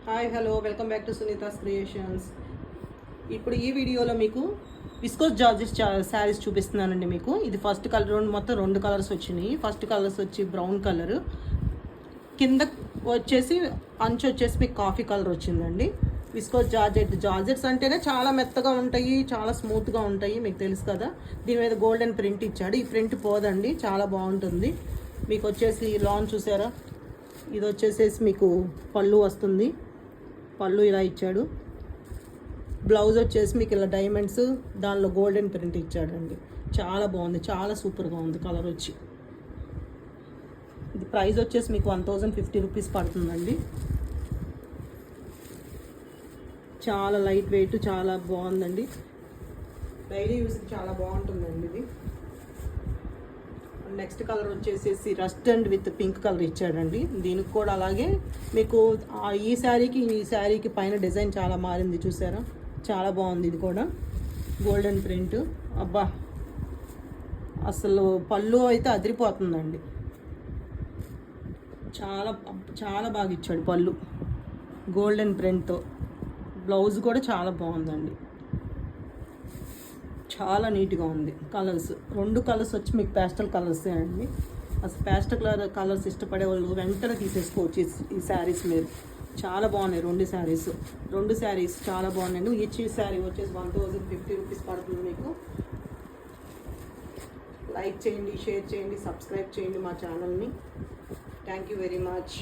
Hi hello welcome back to Sunita's creations. ఇప్పుడు ఈ వీడియోలో మీకు విస్కోస్ జార్జెస్ శారీస్ చూపిస్తున్నానండి. మీకు ఇది ఫస్ట్ కలర్, మొత్తం రెండు కలర్స్ వచ్చినాయి. ఫస్ట్ కలర్స్ వచ్చి బ్రౌన్ కలర్, కింద వచ్చేసి అంచు వచ్చేసి మీకు కాఫీ కలర్ వచ్చిందండి. విస్కోస్ జార్జెట్స్ అంటేనే చాలా మెత్తగా ఉంటాయి, చాలా స్మూత్గా ఉంటాయి, మీకు తెలుసు కదా. దీని మీద గోల్డెన్ ప్రింట్ ఇచ్చాడు. ఈ ప్రింట్ పోదండి, చాలా బాగుంటుంది. మీకు వచ్చేసి లాన్ చూసారా, ఇది వచ్చేసేసి మీకు పళ్ళు వస్తుంది. పళ్ళు ఇలా ఇచ్చాడు. బ్లౌజ్ వచ్చేసి మీకు ఇలా డైమండ్స్, దానిలో గోల్డెన్ ప్రింట్ ఇచ్చాడండి. చాలా బాగుంది, చాలా సూపర్గా ఉంది కలర్ వచ్చి. ఇది ప్రైస్ వచ్చేసి మీకు 1050 రూపీస్ పడుతుందండి. చాలా లైట్ వెయిట్, చాలా బాగుందండి. డైలీ యూస్కి చాలా బాగుంటుందండి ఇది. నెక్స్ట్ కలర్ వచ్చేసేసి rust and with pink colour ఇచ్చాడండి. దీనికి కూడా అలాగే మీకు ఈ శారీకి పైన డిజైన్ చాలా మారింది చూసారా, చాలా బాగుంది. ఇది కూడా గోల్డెన్ ప్రింట్. అబ్బా, అసలు పళ్ళు అయితే అదిరిపోతుందండి. చాలా చాలా బాగా ఇచ్చాడు పళ్ళు గోల్డెన్ ప్రింట్తో. బ్లౌజ్ కూడా చాలా బాగుందండి, చాలా నీట్గా ఉంది. కలర్స్ రెండు కలర్స్ వచ్చి మీకు పేస్టల్ కలర్సే అండి. అసలు పేస్టల్ కలర్స్ ఇష్టపడే వాళ్ళు వెంటనే తీసేసుకోవచ్చు ఈ శారీస్ మీరు. చాలా బాగున్నాయి రెండు శారీస్ చాలా బాగున్నాయి. ఈచ్ శారీ వచ్చేసి 1050 రూపీస్ పడుతుంది మీకు. లైక్ చేయండి, షేర్ చేయండి, సబ్స్క్రైబ్ చేయండి మా ఛానల్ని. Thank you very much.